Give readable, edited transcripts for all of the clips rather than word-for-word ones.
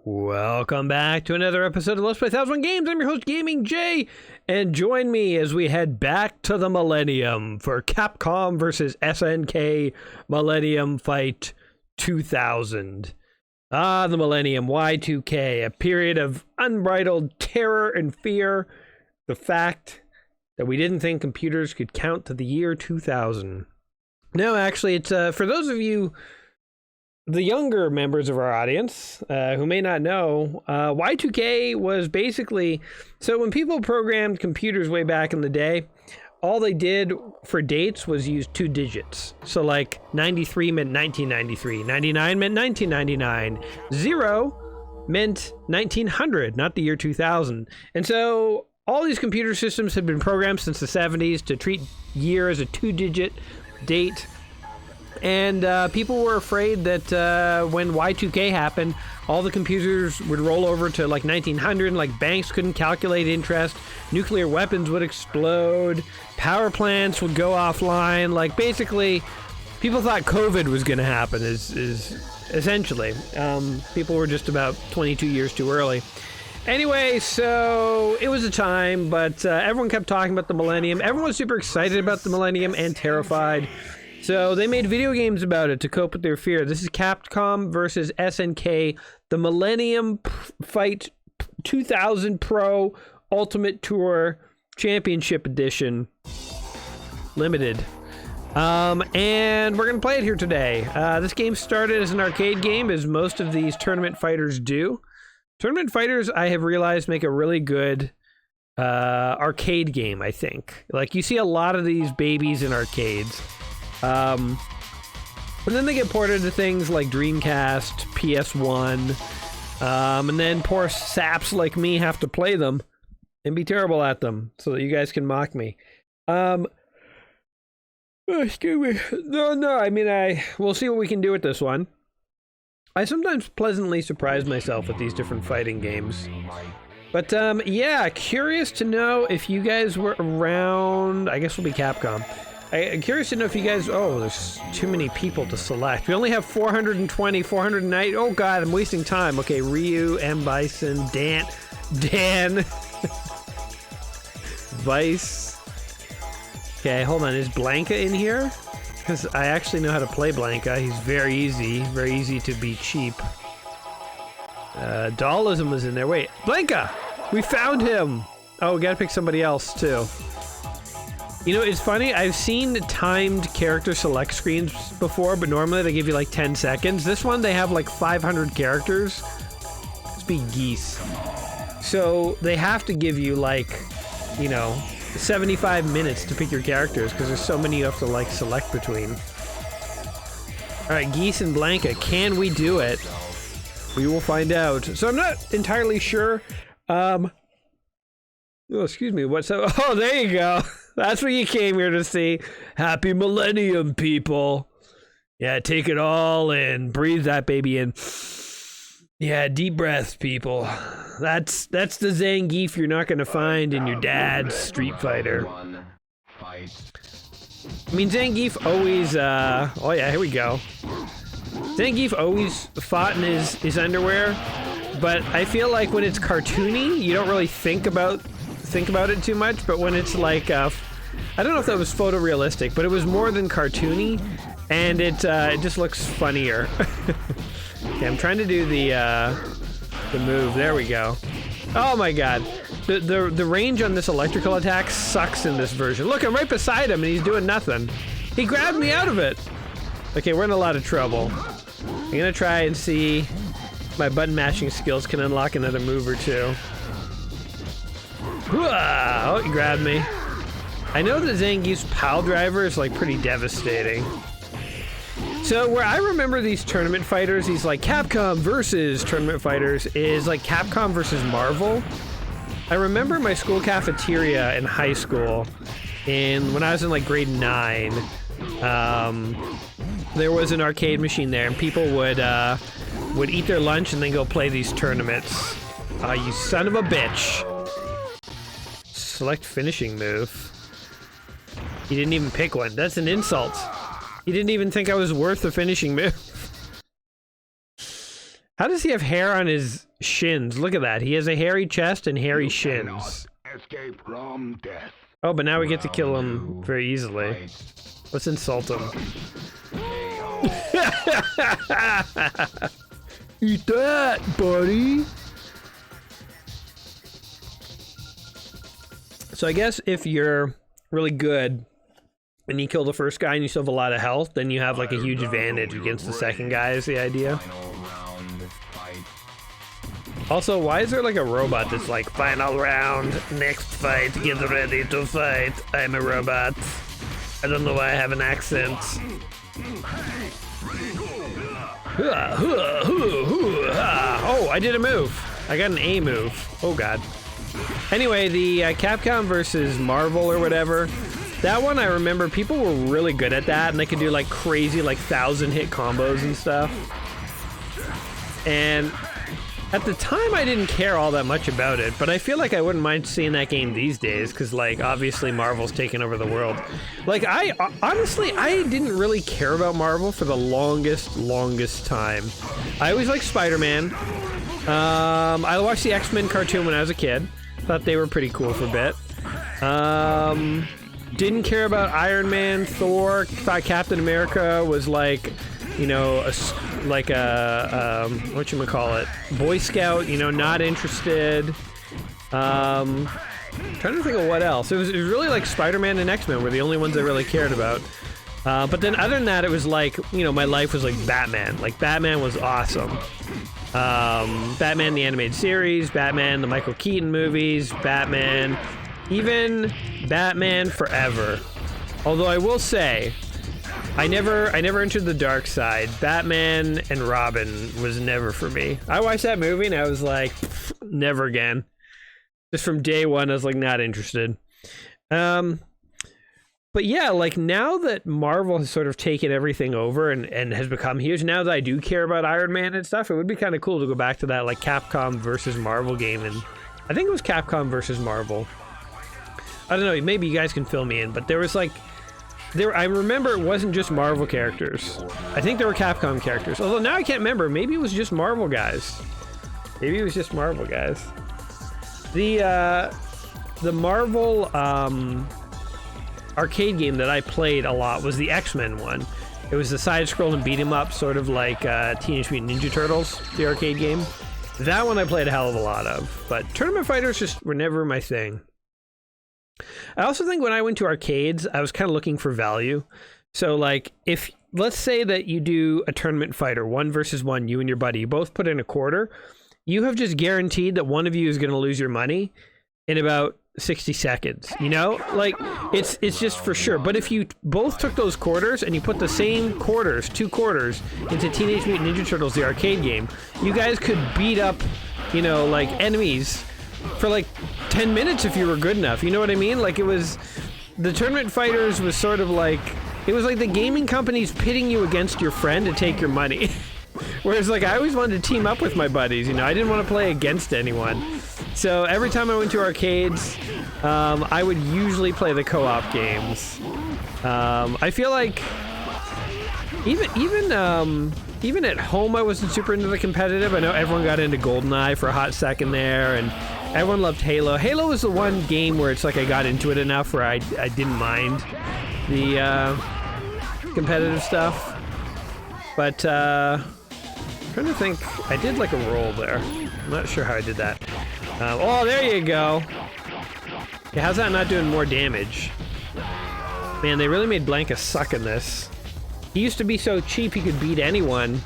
Welcome back to another episode of Let's Play 1001 Games. I'm your host, Gaming Jay, and join me as we head back to the Millennium for Capcom versus SNK Millennium Fight 2000. Ah, the Millennium, Y2K, a period of unbridled terror and fear. The fact that we didn't think computers could count to the year 2000. No, actually, it's for those of you, the younger members of our audience, who may not know, Y2K was basically, so when people programmed computers way back in the day, all they did for dates was use 2 digits. So like 93 meant 1993, 99 meant 1999, 0 meant 1900, not the year 2000. And so all these computer systems have been programmed since the 70s to treat year as a 2-digit date. And people were afraid that when Y2K happened, all the computers would roll over to like 1900, like banks couldn't calculate interest, nuclear weapons would explode, power plants would go offline. Like basically, people thought COVID was going to happen, is essentially. People were just about 22 years too early. Anyway, so it was a time, but everyone kept talking about the Millennium. Everyone was super excited about the Millennium and terrified. So they made video games about it to cope with their fear. This is Capcom versus SNK, the Millennium Fight 2000 Pro Ultimate Tour Championship Edition Limited. And we're going to play it here today. This game started as an arcade game, as most of these tournament fighters do. Tournament fighters, I have realized, make a really good arcade game, I think. Like, you see a lot of these babies in arcades. And then they get ported to things like Dreamcast, PS1, and then poor saps like me have to play them and be terrible at them so that you guys can mock me. Excuse me. No, I mean, we'll see what we can do with this one. I sometimes pleasantly surprise myself with these different fighting games. But, yeah, curious to know if you guys were around. I guess it'll be Capcom. I'm curious to know if you guys... Oh, there's too many people to select. We only have 420, 490... Oh, God, I'm wasting time. Okay, Ryu, M. Bison, Dan... Vice... Okay, hold on. Is Blanca in here? Because I actually know how to play Blanca. He's very easy to be cheap. Dollism was in there. Wait, Blanca! We found him! Oh, we gotta pick somebody else, too. You know, it's funny, I've seen timed character select screens before, but normally they give you like 10 seconds. This one, they have like 500 characters. Let's be Geese. So they have to give you like, you know, 75 minutes to pick your characters, because there's so many you have to like select between. Alright, Geese and Blanca, can we do it? We will find out. So I'm not entirely sure. Oh, excuse me, what's up? Oh, there you go. That's what you came here to see. Happy Millennium, people. Yeah, take it all in. Breathe that baby in. Yeah, deep breaths, people. That's the Zangief you're not going to find in your dad's Street Fighter. I mean, Zangief always, oh yeah, here we go. Zangief always fought in his underwear, but I feel like when it's cartoony, you don't really think about it too much, but when it's like, I don't know if that was photorealistic, but it was more than cartoony, and it just looks funnier. Okay, I'm trying to do the move. There we go. Oh my god. The range on this electrical attack sucks in this version. Look, I'm right beside him and he's doing nothing. He grabbed me out of it. Okay, we're in a lot of trouble. I'm gonna try and see if my button mashing skills can unlock another move or two. Oh, he grabbed me. I know that Zangief's pile driver is like pretty devastating. So where I remember these tournament fighters, these like Capcom versus tournament fighters, is like Capcom versus Marvel. I remember my school cafeteria in high school, when I was in like grade 9, there was an arcade machine there, and people would eat their lunch and then go play these tournaments. You son of a bitch. Select finishing move. He didn't even pick one. That's an insult. He didn't even think I was worth the finishing move. How does he have hair on his shins? Look at that. He has a hairy chest and hairy shins. Escape from death. Oh, but now we get to kill him very easily. Let's insult him. Eat that, buddy. So I guess if you're really good and you kill the first guy and you still have a lot of health, then you have like a huge advantage against the second guy is the idea. Also, why is there like a robot that's like, final round, next fight, get ready to fight, I'm a robot. I don't know why I have an accent. Oh, I did a move. I got an A move. Oh god. Anyway, the Capcom versus Marvel or whatever, that one I remember people were really good at that, and they could do like crazy like 1,000-hit combos and stuff. And at the time I didn't care all that much about it, but I feel like I wouldn't mind seeing that game these days, because like obviously Marvel's taken over the world. Like honestly I didn't really care about Marvel for the longest time. I always liked Spider-Man. I watched the X-Men cartoon when I was a kid. Thought they were pretty cool for a bit. Didn't care about Iron Man, Thor. Thought Captain America was like, you know, whatchamacallit, Boy Scout, you know, not interested. Trying to think of what else. It was really like Spider-Man and X-Men were the only ones I really cared about. But then other than that, it was like, you know, my life was like Batman. Like, Batman was awesome. Batman the animated series, Batman the Michael Keaton movies, Batman, even Batman Forever. Although I will say, I never entered the dark side. Batman and Robin was never for me. I watched that movie and I was like, never again. Just from day one, I was like, not interested. But yeah, like now that Marvel has sort of taken everything over and has become huge, now that I do care about Iron Man and stuff, it would be kind of cool to go back to that like Capcom versus Marvel game. And I think it was Capcom versus Marvel. I don't know, maybe you guys can fill me in, but there was like, I remember it wasn't just Marvel characters. I think there were Capcom characters. Although now I can't remember. Maybe it was just Marvel guys. Maybe it was just Marvel guys. The Marvel arcade game that I played a lot was the X-Men one. It was the side-scrolling beat-em-up, sort of like Teenage Mutant Ninja Turtles, the arcade game. That one I played a hell of a lot of. But tournament fighters just were never my thing. I also think when I went to arcades, I was kind of looking for value. So like, if, let's say that you do a tournament fighter, 1 versus 1, you and your buddy, you both put in a quarter, you have just guaranteed that one of you is going to lose your money in about 60 seconds, you know? Like, it's just for sure. But if you both took those quarters and you put the same quarters, 2 quarters, into Teenage Mutant Ninja Turtles, the arcade game, you guys could beat up, you know, like, enemies for like 10 minutes if you were good enough. You know what I mean? Like, it was, the tournament fighters was sort of like, it was like the gaming companies pitting you against your friend to take your money. Whereas like I always wanted to team up with my buddies, you know, I didn't want to play against anyone. So every time I went to arcades, I would usually play the co-op games. I feel like even at home I wasn't super into the competitive. I know everyone got into GoldenEye for a hot second there, and everyone loved Halo. Halo was the one game where it's like I got into it enough where I didn't mind the competitive stuff. But I'm trying to think, I did like a roll there. I'm not sure how I did that. Oh, there you go. Yeah, how's that not doing more damage? Man, they really made Blanca suck in this. He used to be so cheap he could beat anyone.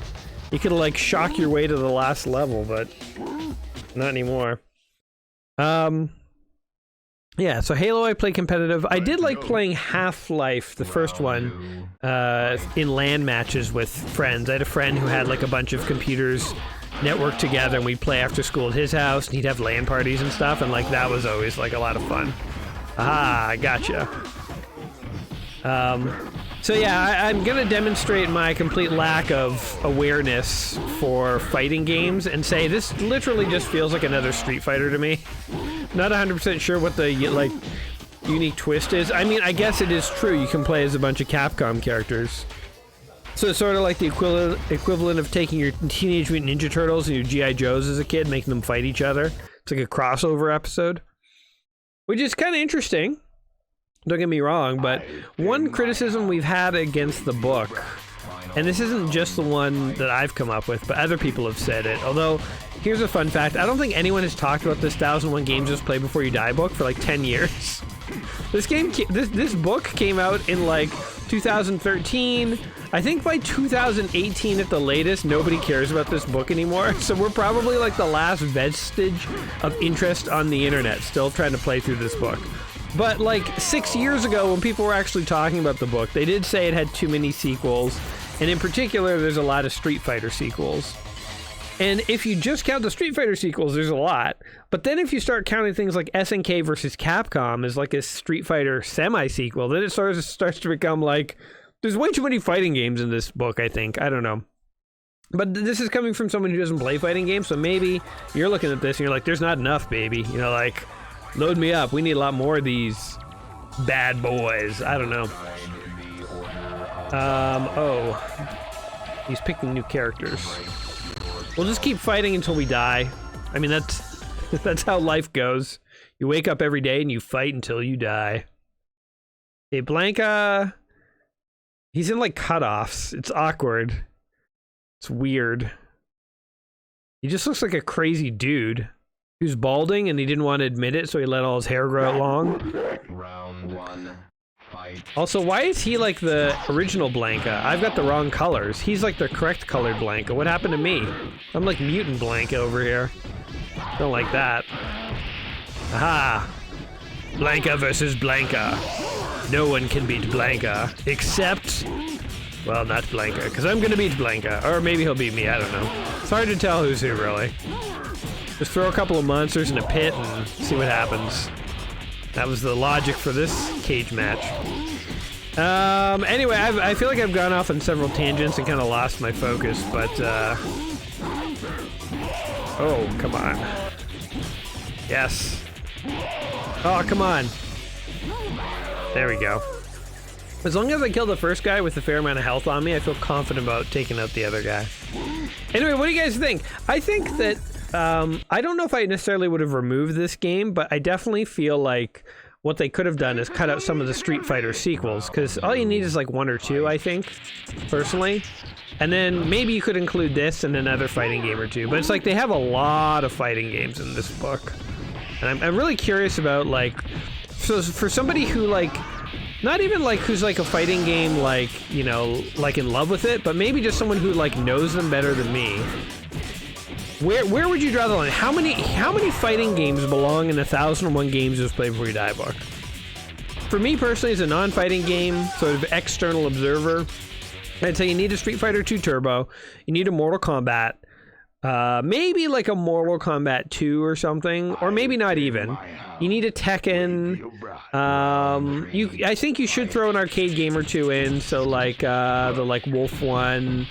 He could like shock your way to the last level, but not anymore. Yeah, so Halo I played competitive. I did like playing Half-Life, the first one, in LAN matches with friends. I had a friend who had like a bunch of computers networked together, and we'd play after school at his house, and he'd have LAN parties and stuff, and like that was always like a lot of fun. Ah, gotcha. So yeah, I'm gonna demonstrate my complete lack of awareness for fighting games and say this literally just feels like another Street Fighter to me. Not 100% sure what the like unique twist is. I mean, I guess it is true. You can play as a bunch of Capcom characters. So it's sort of like the equivalent of taking your Teenage Mutant Ninja Turtles and your G.I. Joes as a kid, making them fight each other. It's like a crossover episode. Which is kind of interesting. Don't get me wrong, but one criticism we've had against the book, and this isn't just the one that I've come up with, but other people have said it, although, here's a fun fact, I don't think anyone has talked about this 1001 Games Just Play Before You Die book for like 10 years. This book came out in like 2013. I think by 2018 at the latest, nobody cares about this book anymore. So we're probably like the last vestige of interest on the internet, still trying to play through this book. But like 6 years ago, when people were actually talking about the book, they did say it had too many sequels. And in particular, there's a lot of Street Fighter sequels. And if you just count the Street Fighter sequels, there's a lot. But then if you start counting things like SNK versus Capcom as like a Street Fighter semi-sequel, then it starts to become like, there's way too many fighting games in this book, I think. I don't know. But this is coming from someone who doesn't play fighting games, so maybe you're looking at this and you're like, there's not enough, baby. You know, like, load me up. We need a lot more of these bad boys. I don't know. Oh. He's picking new characters. We'll just keep fighting until we die. I mean, that's how life goes. You wake up every day and you fight until you die. Hey, Blanca. He's in like cutoffs. It's awkward. It's weird. He just looks like a crazy dude who's balding and he didn't want to admit it, so he let all his hair grow out long. Round one. Fight. Also, why is he like the original Blanca? I've got the wrong colors. He's like the correct colored Blanca. What happened to me? I'm like mutant Blanca over here. Don't like that. Aha! Blanca versus Blanca. No one can beat Blanca, except... well, not Blanca, because I'm gonna beat Blanca. Or maybe he'll beat me, I don't know. It's hard to tell who's who, really. Just throw a couple of monsters in a pit and see what happens. That was the logic for this cage match. Anyway, I feel like I've gone off on several tangents and kind of lost my focus, but, oh, come on. Yes. Oh, come on. There we go. As long as I kill the first guy with a fair amount of health on me, I feel confident about taking out the other guy. Anyway, what do you guys think? I think that, I don't know if I necessarily would have removed this game, but I definitely feel like what they could have done is cut out some of the Street Fighter sequels, because all you need is like one or two, I think, personally. And then maybe you could include this and another fighting game or two, but it's like they have a lot of fighting games in this book. And I'm really curious about, like, so for somebody who, like, not even, like, who's, like, a fighting game, like, you know, like, in love with it, but maybe just someone who, like, knows them better than me. Where would you draw the line? How many fighting games belong in the 1001 Games Just Play Before You Die book? For me, personally, as a non-fighting game, sort of external observer, I'd say you need a Street Fighter 2 Turbo, you need a Mortal Kombat, maybe like a Mortal Kombat 2 or something, or maybe not even. You need a Tekken. I think you should throw an arcade game or two in, so like the like Wolf one.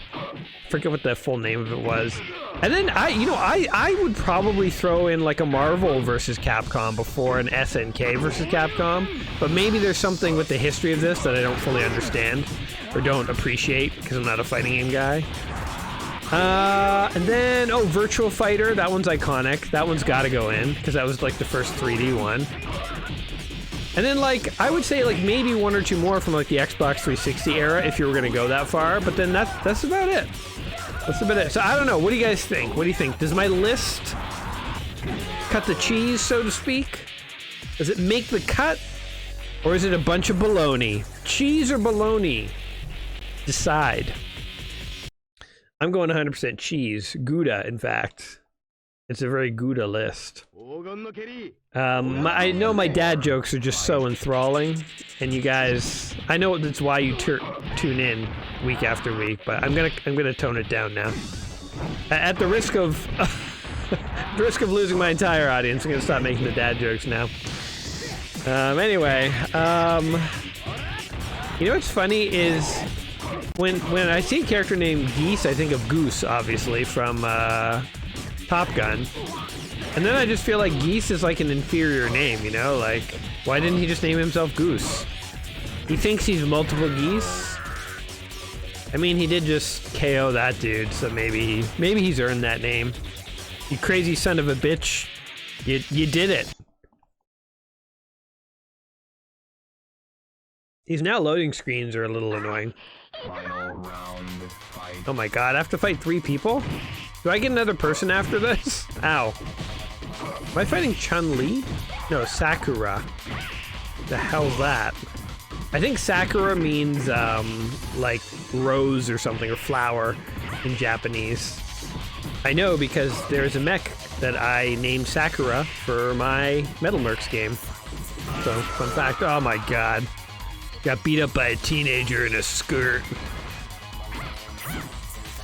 Forget what the full name of it was. And then I would probably throw in like a Marvel versus Capcom before an SNK versus Capcom, but maybe there's something with the history of this that I don't fully understand or don't appreciate because I'm not a fighting game guy. And then, Virtual Fighter, that one's iconic. That one's gotta go in, because that was like the first 3D one. And then, like, I would say, like, maybe one or two more from, like, the Xbox 360 era, if you were gonna go that far, but then that's about it. That's about it. So, I don't know, what do you guys think? What do you think? Does my list cut the cheese, so to speak? Does it make the cut? Or is it a bunch of baloney? Cheese or baloney? Decide. I'm going 100% cheese. Gouda, in fact. It's a very Gouda list. I know my dad jokes are just so enthralling, and you guys, I know that's why you tune in week after week, but I'm gonna tone it down now. At the risk of losing my entire audience, I'm gonna stop making the dad jokes now. Anyway, you know what's funny is when I see a character named Geese, I think of Goose, obviously, from Top Gun. And then I just feel like Geese is like an inferior name, you know? Like, Why didn't he just name himself Goose? He thinks he's multiple geese? I mean, he did just KO that dude, so maybe he's earned that name. You crazy son of a bitch. You did it. These now loading screens are a little annoying. Final round, fight. Oh my god, I have to fight 3 people? Do I get another person after this? Ow. Am I fighting Chun-Li? No, Sakura. The hell's that? I think Sakura means, like, rose or something, or flower in Japanese. I know because there's a mech that I named Sakura for my Metal Mercs game. So, fun fact. Oh my god. Got beat up by a teenager in a skirt.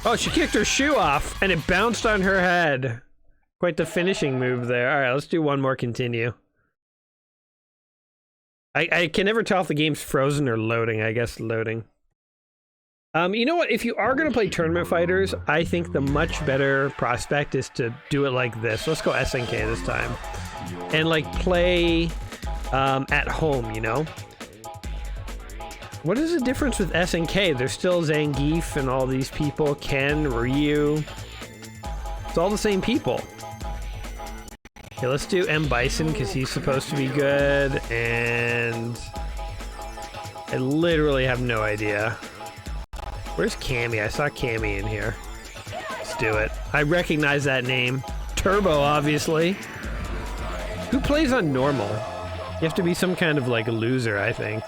Oh, she kicked her shoe off, and it bounced on her head. Quite the finishing move there. Alright, let's do one more continue. I can never tell if the game's frozen or loading. I guess loading. You know what? If you are going to play tournament fighters, I think the much better prospect is to do it like this. Let's go SNK this time. And, like, play at home, you know? What is the difference with SNK? There's still Zangief and all these people. Ken, Ryu. It's all the same people. Okay, let's do M. Bison, because he's supposed to be good, and I literally have no idea. Where's Cammy? I saw Cammy in here. Let's do it. I recognize that name. Turbo, obviously. Who plays on normal? You have to be some kind of, like, a loser, I think.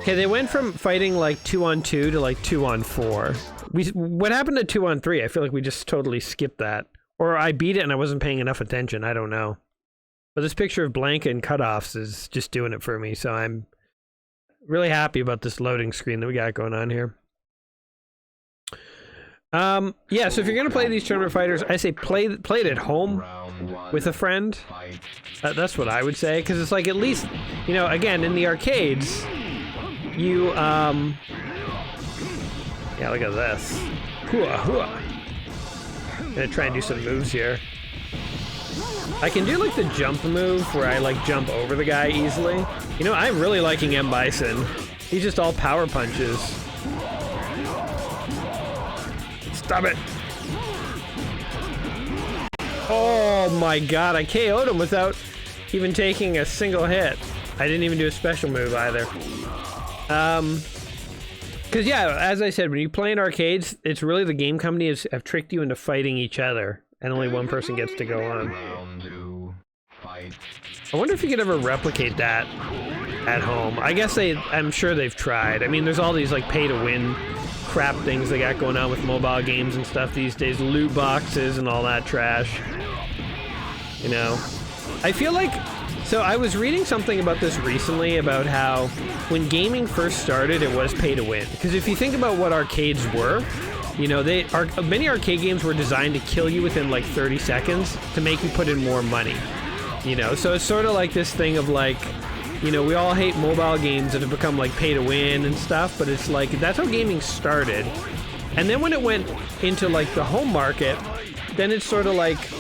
Okay, they went from fighting, like, 2-on-2 to, like, 2-on-4. What happened to 2-on-3? I feel like we just totally skipped that. Or I beat it and I wasn't paying enough attention. I don't know. But this picture of Blanca and cutoffs is just doing it for me, so I'm really happy about this loading screen that we got going on here. Yeah, so if you're going to play these tournament fighters, I say play it at home with a friend. That's what I would say, because it's like at least, you know, again, in the arcades, you, yeah, look at this. Hooah, hooah. I'm gonna try and do some moves here. I can do like the jump move where I like jump over the guy easily. You know, I'm really liking M. Bison. He's just all power punches. Stop it. Oh my god, I KO'd him without even taking a single hit. I didn't even do a special move either. Because, yeah, as I said, when you play in arcades, it's really the game companies have tricked you into fighting each other, and only one person gets to go on. I wonder if you could ever replicate that at home. I guess I'm sure they've tried. I mean, there's all these, like, pay-to-win crap things they got going on with mobile games and stuff these days. Loot boxes and all that trash. You know? I feel like... So I was reading something about this recently, about how when gaming first started, it was pay to win. Because if you think about what arcades were, you know, many arcade games were designed to kill you within like 30 seconds to make you put in more money. You know, so it's sort of like this thing of like, you know, we all hate mobile games that have become like pay to win and stuff, but it's like, that's how gaming started. And then when it went into like the home market, then it's sort of like,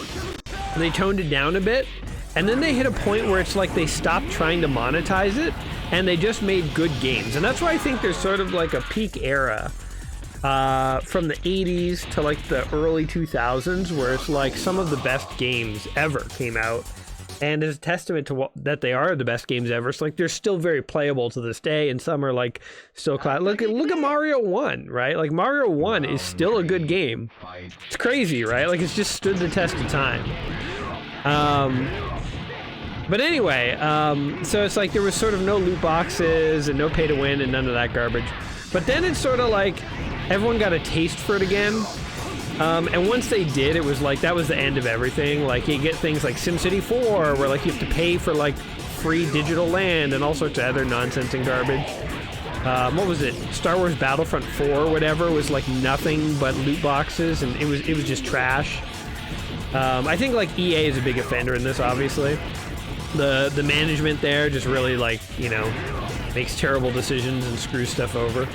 they toned it down a bit. And then they hit a point where it's like they stopped trying to monetize it, and they just made good games. And that's why I think there's sort of like a peak era from the 80s to like the early 2000s, where it's like some of the best games ever came out. And as a testament to that they are the best games ever, it's like they're still very playable to this day, and some are like still class. Look at Mario 1, right? Like Mario 1 is still a good game. It's crazy, right? Like it's just stood the test of time. But anyway, so it's like there was sort of no loot boxes and no pay to win and none of that garbage. But then it's sort of like everyone got a taste for it again. And once they did, it was like that was the end of everything. Like you get things like SimCity 4 where like you have to pay for like free digital land and all sorts of other nonsense and garbage. What was it? Star Wars Battlefront 4 or whatever was like nothing but loot boxes, and it was just trash. I think like EA is a big offender in this, obviously. The management there just really like, you know, makes terrible decisions and screws stuff over.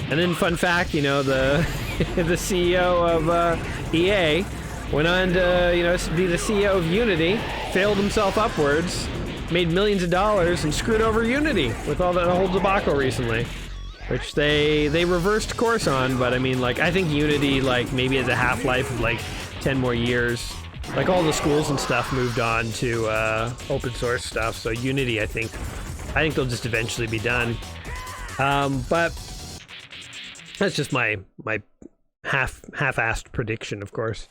And then fun fact, you know, the the CEO of EA went on to, you know, be the CEO of Unity, failed himself upwards, made millions of dollars and screwed over Unity with all that whole debacle recently. Which they reversed course on, but I mean, like, I think Unity, like, maybe has a half-life of, like, 10 more years. Like, all the schools and stuff moved on to open source stuff, so Unity, I think they'll just eventually be done. But that's just my half-assed prediction, of course.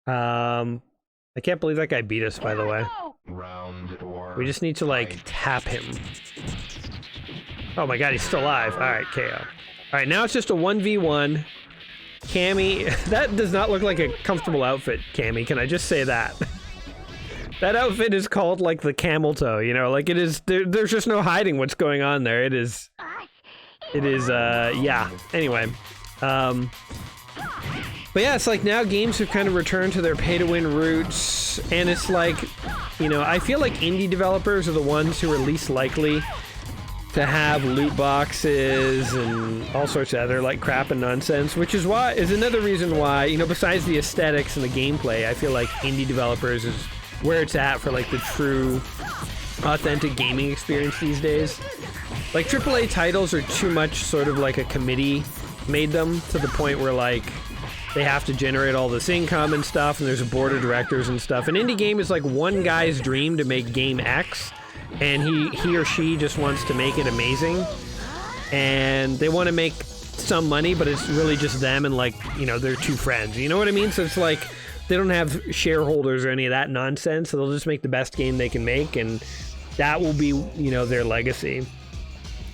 I can't believe that guy beat us, by the way. We just need to, like, tap him. Oh my god, he's still alive. Alright, KO. Alright, now it's just a 1v1. Cammy, that does not look like a comfortable outfit, Cammy. Can I just say that? That outfit is called, like, the camel toe, you know? Like, it is, there's just no hiding what's going on there. It is, yeah. Anyway. But yeah, it's like now games have kind of returned to their pay-to-win roots, and it's like, you know, I feel like indie developers are the ones who are least likely to have loot boxes and all sorts of other like crap and nonsense, which is another reason why, you know, besides the aesthetics and the gameplay, I feel like indie developers is where it's at for like the true authentic gaming experience these days. Like AAA titles are too much sort of like a committee made them, to the point where like they have to generate all this income and stuff, and there's a board of directors and stuff. An indie game is like one guy's dream to make game X, and he or she just wants to make it amazing, and they want to make some money, but it's really just them and, like, you know, their two friends, you know what I mean? So it's like they don't have shareholders or any of that nonsense, so they'll just make the best game they can make, and that will be, you know, their legacy.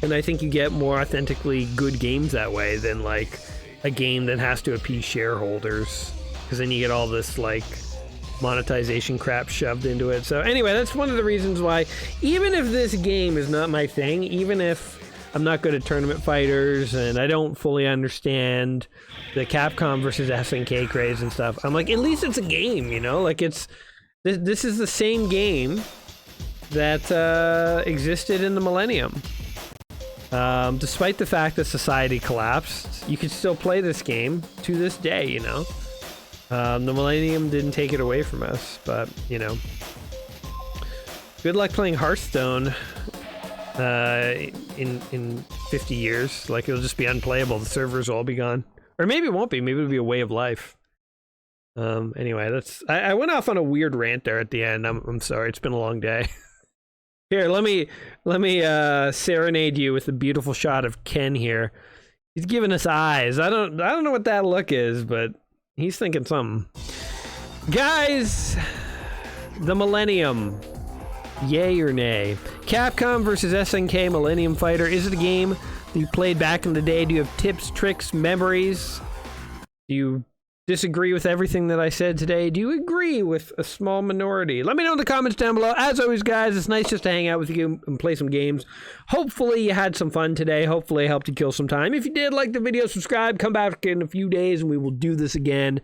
And I think you get more authentically good games that way than like a game that has to appease shareholders, because then you get all this like monetization crap shoved into it. So anyway, that's one of the reasons why, even if this game is not my thing, even if I'm not good at tournament fighters and I don't fully understand the Capcom versus SNK craze and stuff, I'm like, at least it's a game, you know? Like, it's this is the same game that existed in the Millennium. Despite the fact that society collapsed, you could still play this game to this day, you know? The Millennium didn't take it away from us, but, you know. Good luck playing Hearthstone in 50 years. Like, it'll just be unplayable. The servers will all be gone. Or maybe it won't be. Maybe it'll be a way of life. Anyway, that's... I went off on a weird rant there at the end. I'm sorry. It's been a long day. Here, let me serenade you with a beautiful shot of Ken here. He's giving us eyes. I don't know what that look is, but he's thinking something. Guys, the Millennium. Yay or nay? Capcom versus SNK Millennium Fighter. Is it a game that you played back in the day? Do you have tips, tricks, memories? Do you disagree with everything that I said today? Do you agree with a small minority? Let me know in the comments down below. As always, guys, it's nice just to hang out with you and play some games. Hopefully you had some fun today. Hopefully I helped you kill some time. If you did, like the video, subscribe, come back in a few days, and we will do this again.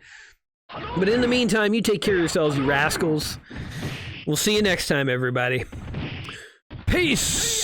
But in the meantime, you take care of yourselves, you rascals. We'll see you next time, everybody. Peace!